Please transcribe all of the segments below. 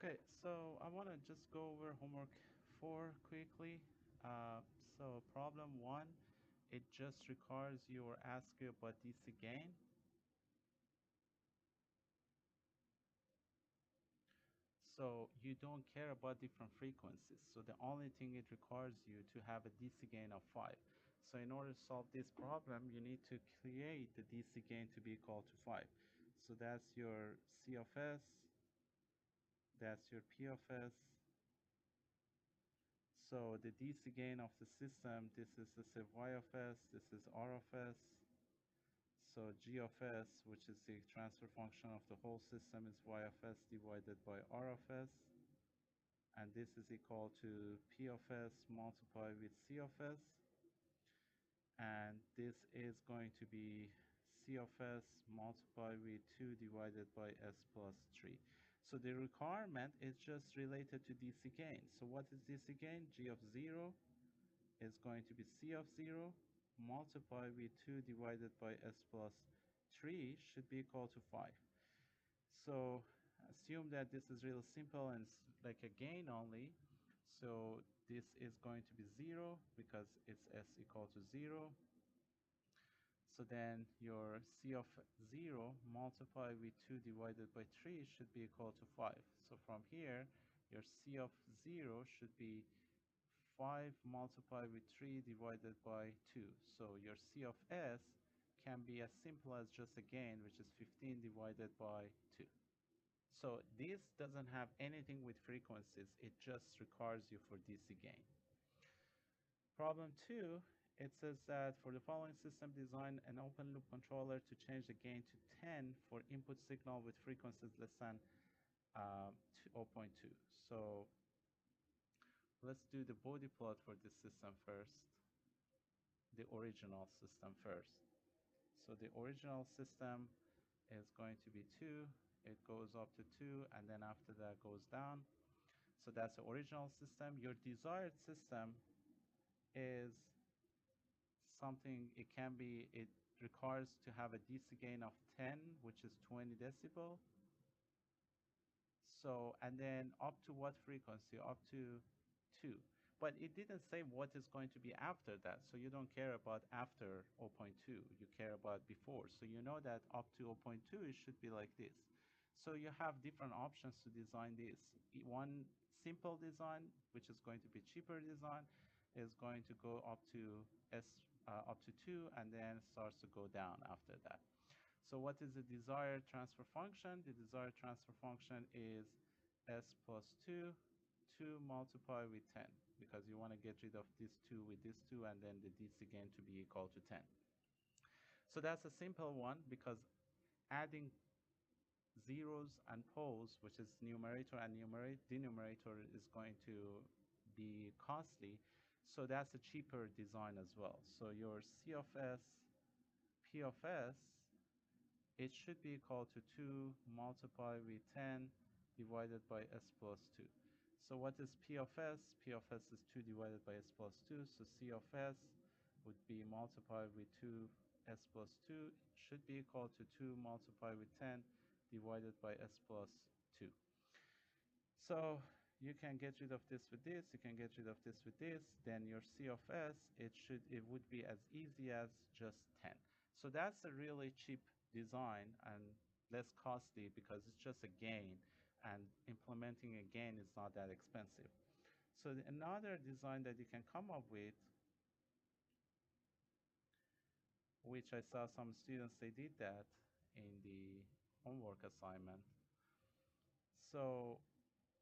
Okay, so I want to just go over homework 4 quickly. So problem 1, it just requires you or ask you about DC gain. So you don't care about different frequencies. So the only thing it requires you to have a DC gain of 5. So in order to solve this problem, you need to create the DC gain to be equal to 5. So that's your C of S, that's your P of S. So the DC gain of the system, this is the say Y of S, this is R of S. So G of S, which is the transfer function of the whole system, is Y of S divided by R of S. And this is equal to P of S multiplied with C of S. And this is going to be C of S multiplied with 2 divided by S plus 3. So the requirement is just related to DC gain. So what is DC gain? G of 0 is going to be C of 0 multiplied with 2 divided by S plus 3 should be equal to 5. So assume that this is really simple and it's like a gain only. So this is going to be 0 because it's S equal to 0. So then your C of 0 multiplied with 2 divided by 3 should be equal to 5. So from here, your C of 0 should be 5 multiplied with 3 divided by 2. So your C of S can be as simple as just a gain, which is 15 divided by 2. So this doesn't have anything with frequencies. It just requires you for DC gain. Problem 2, it says that for the following system, design an open loop controller to change the gain to 10 for input signal with frequencies less than 0.2. So let's do the body plot for this system first, the original system first. So the original system is going to be 2, it goes up to 2, and then after that goes down. So that's the original system. Your desired system is something, it can be, it requires to have a DC gain of 10, which is 20 decibel. So, and then up to what frequency? Up to 2. But it didn't say what is going to be after that. So you don't care about after 0.2. You care about before. So you know that up to 0.2, it should be like this. So you have different options to design this. One simple design, which is going to be cheaper design, is going to go up to up to 2, and then starts to go down after that. So what is the desired transfer function? The desired transfer function is S plus 2, 2 multiplied with 10, because you want to get rid of this 2 with this 2, and then the DC gain to be equal to 10. So that's a simple one, because adding zeros and poles, which is numerator and denominator, is going to be costly. So that's a cheaper design as well. So your C of S, P of S, it should be equal to 2 multiplied with 10 divided by S plus 2. So what is P of S? P of S is 2 divided by S plus 2. So C of S would be multiplied with 2 S plus 2 should be equal to 2 multiplied with 10 divided by S plus 2. So you can get rid of this with this, you can get rid of this with this, then your C of S, it would be as easy as just 10. So that's a really cheap design and less costly because it's just a gain, and implementing a gain is not that expensive. So another design that you can come up with, which I saw some students, they did that in the homework assignment. So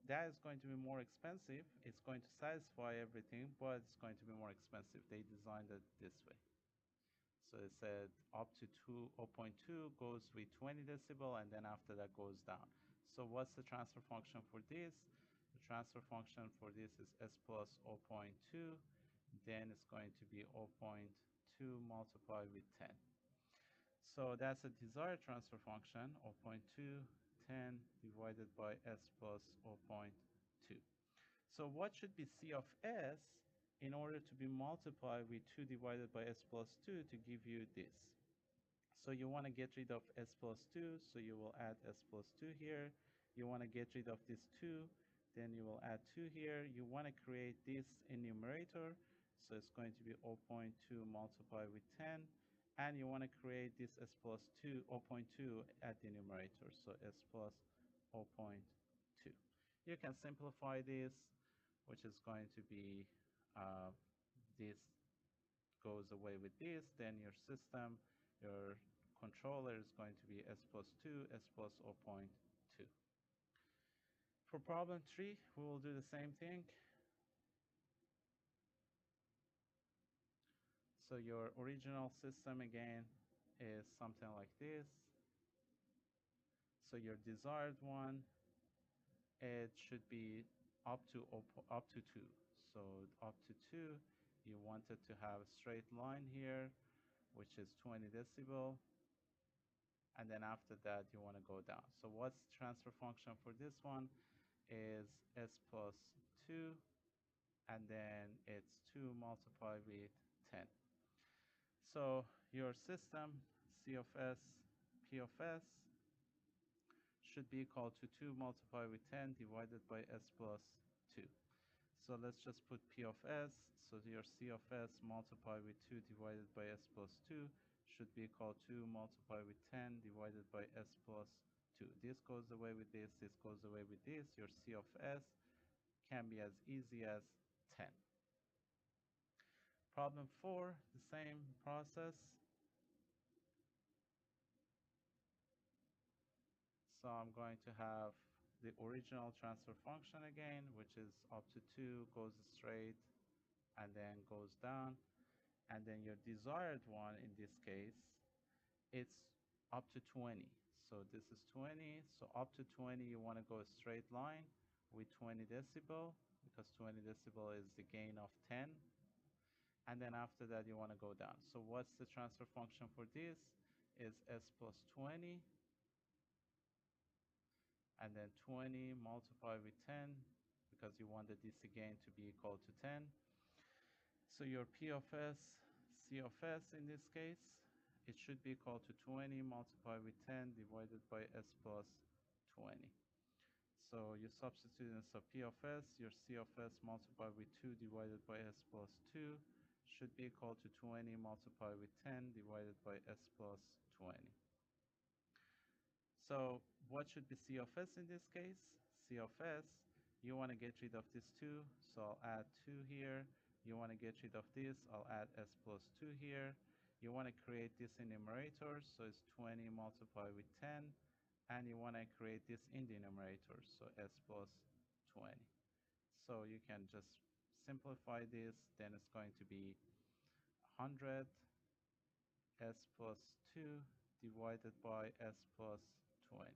that is going to be more expensive. It's going to satisfy everything, but it's going to be more expensive. They designed it this way. So it said up to 0.2 goes with 20 decibel, and then after that goes down. So what's the transfer function for this? The transfer function for this is S plus 0.2. Then it's going to be 0.2 multiplied with 10. So that's a desired transfer function, 0.2, 10 divided by S plus zero point 0.2. So what should be C of S in order to be multiplied with 2 divided by S plus 2 to give you this? So you want to get rid of S plus 2, so you will add S plus 2 here. You want to get rid of this 2, then you will add 2 here. You want to create this in numerator, so it's going to be 0.2 multiplied with 10, and you want to create this s plus 2, 0.2 at the numerator, so s plus 0.2. You can simplify this, which is going to be this goes away with this, then your system, your controller is going to be s plus 2, s plus 0.2. For problem 3, we will do the same thing. So your original system again is something like this. So your desired one, it should be up to 2. So up to 2, you wanted to have a straight line here, which is 20 decibel. And then after that, you want to go down. So what's the transfer function for this one is s plus 2, and then it's 2 multiplied with 10. So your system, C of S, P of S, should be equal to 2 multiplied with 10 divided by s plus 2. So let's just put P of S. So your C of S multiplied with 2 divided by s plus 2 should be equal to multiplied with 10 divided by s plus 2. This goes away with this goes away with this. Your C of S can be as easy as 10. Problem 4, the same process. So I'm going to have the original transfer function again, which is up to 2, goes straight, and then goes down. And then your desired one in this case, it's up to 20. So this is 20. So up to 20, you want to go a straight line with 20 decibel, because 20 decibel is the gain of 10. And then after that, you want to go down. So what's the transfer function for this? Is s plus 20, and then 20 multiplied with 10, because you wanted this again to be equal to 10. So your P of S, C of S in this case, it should be equal to 20 multiplied with 10 divided by s plus 20. So you substitute in, so P of S, your C of S multiplied with 2 divided by s plus 2 should be equal to 20 multiplied with 10 divided by s plus 20. So what should be C of S in this case? C of S, you want to get rid of this 2, so I'll add 2 here. You want to get rid of this, I'll add s plus 2 here. You want to create this in numerator, so it's 20 multiplied with 10. And you want to create this in the numerator, so s plus 20. So you can just simplify this, then it's going to be 100 s plus 2 divided by s plus 20.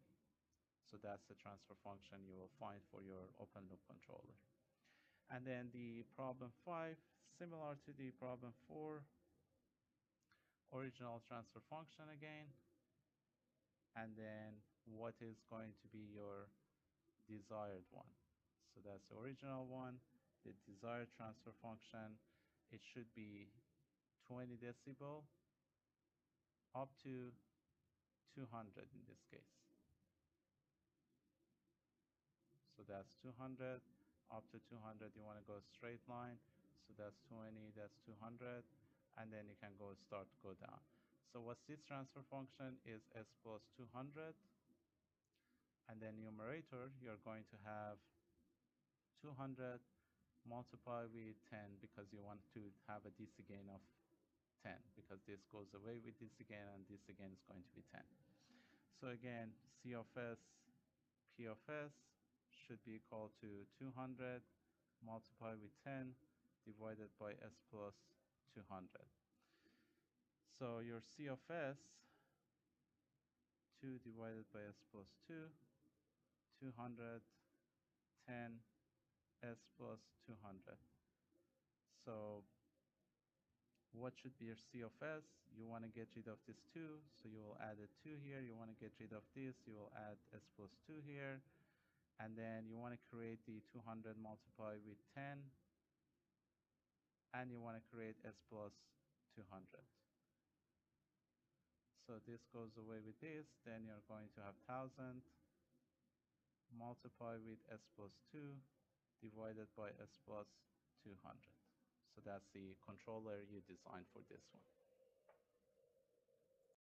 So that's the transfer function you will find for your open loop controller. And then the problem 5, similar to the problem 4, original transfer function again. And then what is going to be your desired one? So that's the original one. The desired transfer function, it should be 20 decibel up to 200 in this case. So that's 200, up to 200, you want to go straight line. So that's 20, that's 200, and then you can go down. So what's this transfer function is s plus 200, and then numerator, you're going to have 200 multiplied with 10, because you want to have a DC gain of 10, because this goes away with this again, and this again is going to be 10. So again, C of S, P of S should be equal to 200 multiplied with 10 divided by s plus 200. So your C of S, 2 divided by s plus 2, 200, 10, s plus 200. So what should be your C of S? You want to get rid of this 2, so you will add a 2 here. You want to get rid of this, you will add s plus 2 here. And then you want to create the 200 multiplied with 10, and you want to create s plus 200. So this goes away with this, then you're going to have 1000 multiply with S plus 2 divided by S plus 200. So that's the controller you designed for this one.